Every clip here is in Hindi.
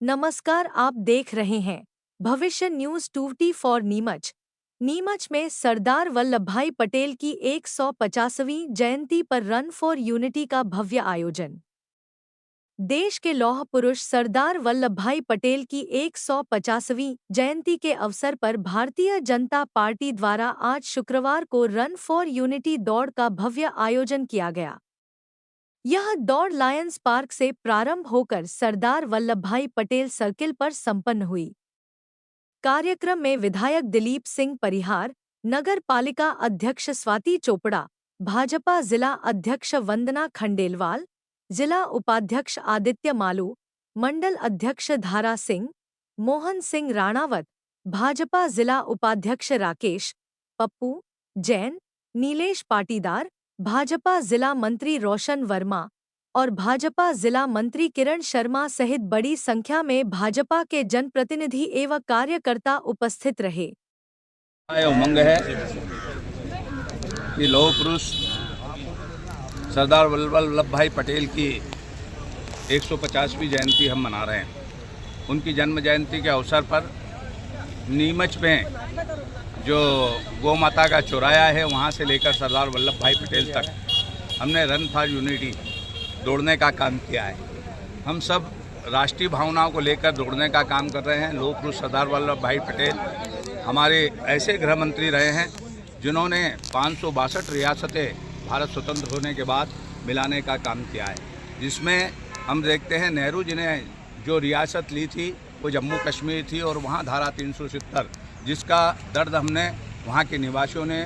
नमस्कार, आप देख रहे हैं भविष्य न्यूज 24 नीमच। नीमच में सरदार वल्लभभाई पटेल की 150वीं जयंती पर रन फॉर यूनिटी का भव्य आयोजन। देश के लौह पुरुष सरदार वल्लभभाई पटेल की 150वीं जयंती के अवसर पर भारतीय जनता पार्टी द्वारा आज शुक्रवार को रन फॉर यूनिटी दौड़ का भव्य आयोजन किया गया। यह दौड़ लायंस पार्क से प्रारंभ होकर सरदार वल्लभभाई पटेल सर्किल पर संपन्न हुई। कार्यक्रम में विधायक दिलीप सिंह परिहार, नगर पालिका अध्यक्ष स्वाति चोपड़ा, भाजपा जिला अध्यक्ष वंदना खंडेलवाल, जिला उपाध्यक्ष आदित्य मालू, मंडल अध्यक्ष धारा सिंह, मोहन सिंह राणावत, भाजपा जिला उपाध्यक्ष राकेश, पप्पू जैन, नीलेश पाटीदार, भाजपा जिला मंत्री रोशन वर्मा और भाजपा जिला मंत्री किरण शर्मा सहित बड़ी संख्या में भाजपा के जनप्रतिनिधि एवं कार्यकर्ता उपस्थित रहे। उमंग है कि लौह पुरुष सरदार वल्लभभाई पटेल की 150वीं जयंती हम मना रहे हैं। उनकी जन्म जयंती के अवसर पर नीमच में जो गौ माता का चौराया है वहाँ से लेकर सरदार वल्लभभाई पटेल तक हमने रन फॉर यूनिटी दौड़ने का काम किया है। हम सब राष्ट्रीय भावनाओं को लेकर दौड़ने का काम कर रहे हैं। लौह पुरुष सरदार वल्लभभाई पटेल हमारे ऐसे गृह मंत्री रहे हैं जिन्होंने 562 रियासतें भारत स्वतंत्र होने के बाद मिलाने का काम किया है, जिसमें हम देखते हैं नेहरू जी ने जो रियासत ली थी वो जम्मू कश्मीर थी और वहाँ धारा 370 जिसका दर्द हमने वहाँ के निवासियों ने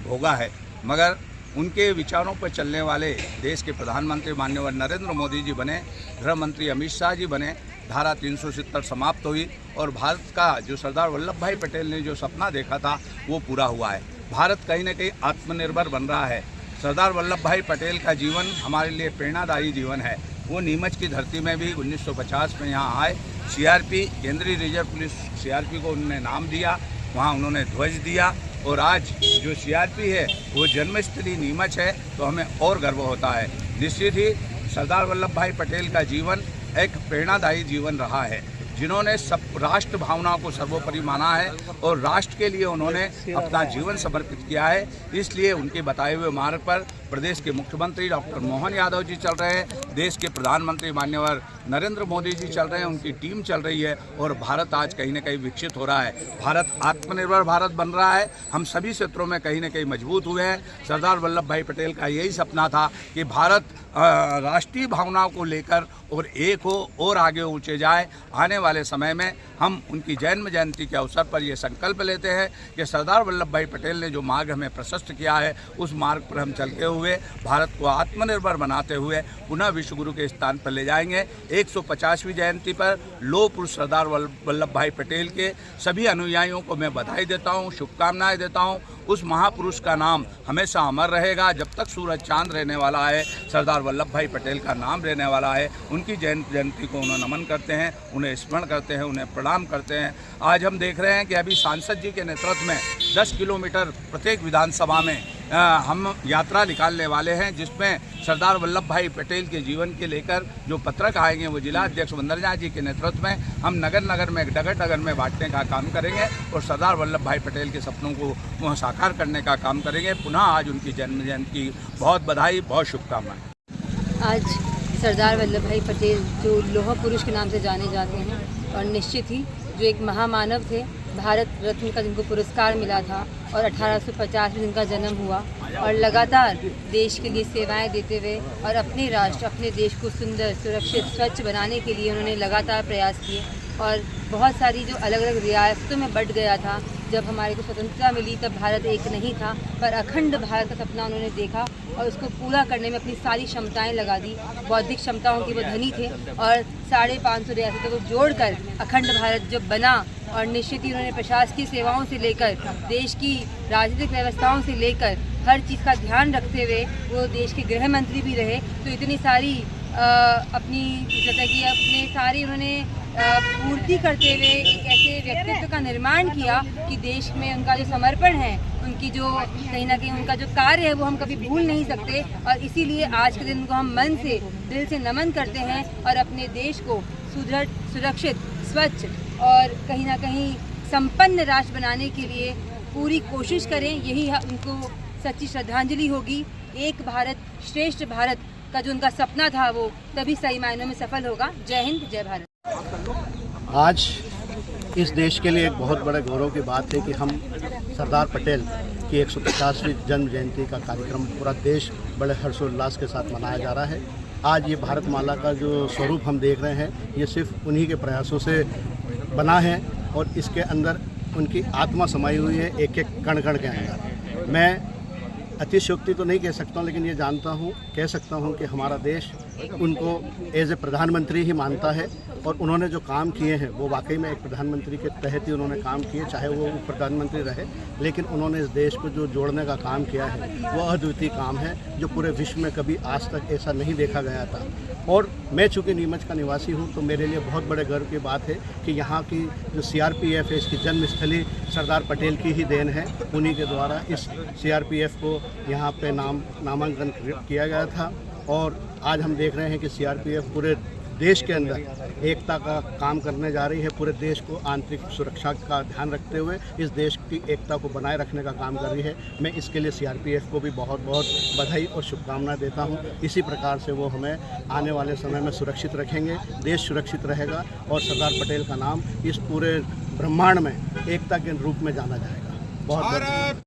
भोगा है, मगर उनके विचारों पर चलने वाले देश के प्रधानमंत्री माननीय नरेंद्र मोदी जी बने, गृह मंत्री अमित शाह जी बने, धारा 370 समाप्त हुई और भारत का जो सरदार वल्लभभाई पटेल ने जो सपना देखा था वो पूरा हुआ है। भारत कहीं न कहीं आत्मनिर्भर बन रहा है। सरदार वल्लभभाई पटेल का जीवन हमारे लिए प्रेरणादायी जीवन है। वो नीमच की धरती में भी 1950 में यहाँ आए। सीआरपी केंद्रीय रिजर्व पुलिस सीआरपी को उन्होंने नाम दिया, वहाँ उन्होंने ध्वज दिया और आज जो सीआरपी है वो जन्मस्थली नीमच है, तो हमें और गर्व होता है। निश्चित ही सरदार वल्लभभाई पटेल का जीवन एक प्रेरणादायी जीवन रहा है, जिन्होंने सब राष्ट्र भावनाओं को सर्वोपरि माना है और राष्ट्र के लिए उन्होंने अपना जीवन समर्पित किया है। इसलिए उनके बताए हुए मार्ग पर प्रदेश के मुख्यमंत्री डॉक्टर मोहन यादव जी चल रहे हैं, देश के प्रधानमंत्री माननीय नरेंद्र मोदी जी चल रहे हैं, उनकी टीम चल रही है और भारत आज कहीं न कहीं विकसित हो रहा है। भारत आत्मनिर्भर भारत बन रहा है। हम सभी क्षेत्रों में कहीं न कहीं मजबूत हुए हैं। सरदार वल्लभभाई पटेल का यही सपना था कि भारत राष्ट्रीय भावनाओं को लेकर और एक हो और आगे ऊँचे जाए। आने वाले समय में हम उनकी जन्म जयंती के अवसर पर ये संकल्प लेते हैं कि सरदार वल्लभभाई पटेल ने जो मार्ग हमें प्रशस्त किया है उस मार्ग पर हम चलते हुए भारत को आत्मनिर्भर बनाते हुए पुनः विश्व गुरु के स्थान पर ले जाएंगे। 150वीं जयंती पर लौह पुरुष सरदार वल्लभभाई पटेल के सभी अनुयायियों को मैं बधाई देता हूँ, शुभकामनाएं देता हूँ। उस महापुरुष का नाम हमेशा अमर रहेगा। जब तक सूरज चांद रहने वाला है सरदार वल्लभभाई पटेल का नाम रहने वाला है। उनकी जयंती को उन्हें नमन करते हैं, उन्हें स्मरण करते हैं, उन्हें प्रणाम करते हैं। आज हम देख रहे हैं कि अभी सांसद जी के नेतृत्व में 10 किलोमीटर प्रत्येक विधानसभा में हम यात्रा निकालने वाले हैं, जिसमें सरदार वल्लभभाई पटेल के जीवन के लेकर जो पत्रक आएंगे वो जिला अध्यक्ष वंदना जी के नेतृत्व में हम नगर नगर में डगर डगर में बांटने का काम करेंगे और सरदार वल्लभभाई पटेल के सपनों को साकार करने का काम करेंगे। पुनः आज उनकी जन्म जयंती की बहुत बधाई, बहुत शुभकामनाएं। आज सरदार वल्लभभाई पटेल जो लौह पुरुष के नाम से जाने जाते हैं और निश्चित ही जो एक महामानव थे, भारत रत्न का जिनको पुरस्कार मिला था और 1850 में जिनका जन्म हुआ और लगातार देश के लिए सेवाएं देते हुए और अपने राष्ट्र अपने देश को सुंदर, सुरक्षित, स्वच्छ बनाने के लिए उन्होंने लगातार प्रयास किए और बहुत सारी जो अलग अलग रियासतों में बंट गया था। जब हमारे को स्वतंत्रता मिली तब भारत एक नहीं था, पर अखंड भारत का सपना उन्होंने देखा और उसको पूरा करने में अपनी सारी क्षमताएं लगा दी। बौद्धिक क्षमताओं के वो धनी थे और 550 रियासतों को जोड़कर अखंड भारत जब बना और निश्चित ही उन्होंने प्रशासकीय सेवाओं से लेकर देश की राजनीतिक व्यवस्थाओं से लेकर हर चीज़ का ध्यान रखते हुए वो देश के गृह मंत्री भी रहे। तो इतनी सारी अपनी जैसा कि अपने सारी उन्होंने पूर्ति करते हुए एक ऐसे व्यक्तित्व का निर्माण किया कि देश में उनका जो समर्पण है, उनकी जो कहीं ना कहीं उनका जो कार्य है वो हम कभी भूल नहीं सकते। और इसीलिए आज के दिन उनको हम मन से, दिल से नमन करते हैं और अपने देश को सुदृढ़, सुरक्षित, स्वच्छ और कहीं ना कहीं संपन्न राष्ट्र बनाने के लिए पूरी कोशिश करें। यही उनको सच्ची श्रद्धांजलि होगी। एक भारत श्रेष्ठ भारत का जो उनका सपना था वो तभी सही मायनों में सफल होगा। जय हिंद, जय भारत। आज इस देश के लिए एक बहुत बड़े गौरव की बात है कि हम सरदार पटेल की 150वीं जन्म जयंती का कार्यक्रम पूरा देश बड़े हर्षोल्लास के साथ मनाया जा रहा है। आज ये भारतमाला का जो स्वरूप हम देख रहे हैं, ये सिर्फ उन्हीं के प्रयासों से बना है और इसके अंदर उनकी आत्मा समाई हुई है, एक एक कण कण के अंदर। मैं अतिशयोक्ति तो नहीं कह सकता हूँ, लेकिन ये कह सकता हूँ कि हमारा देश उनको एज ए प्रधानमंत्री ही मानता है और उन्होंने जो काम किए हैं वो वाकई में एक प्रधानमंत्री के तहत ही उन्होंने काम किए, चाहे वो प्रधानमंत्री रहे, लेकिन उन्होंने इस देश को जो जोड़ने का काम किया है वो अद्वितीय काम है, जो पूरे विश्व में कभी आज तक ऐसा नहीं देखा गया था। और मैं चूँकि नीमच का निवासी हूँ तो मेरे लिए बहुत बड़े गर्व की बात है कि यहाँ की जो CRPF है, इसकी जन्मस्थली सरदार पटेल की ही देन है। उन्हीं के द्वारा इस CRPF को यहाँ पे नामांकन किया गया था और आज हम देख रहे हैं कि CRPF पूरे देश के अंदर एकता का काम करने जा रही है। पूरे देश को आंतरिक सुरक्षा का ध्यान रखते हुए इस देश की एकता को बनाए रखने का काम कर रही है। मैं इसके लिए CRPF को भी बहुत बहुत बधाई और शुभकामनाएं देता हूं। इसी प्रकार से वो हमें आने वाले समय में सुरक्षित रखेंगे, देश सुरक्षित रहेगा और सरदार पटेल का नाम इस पूरे ब्रह्मांड में एकता के रूप में जाना जाएगा। बहुत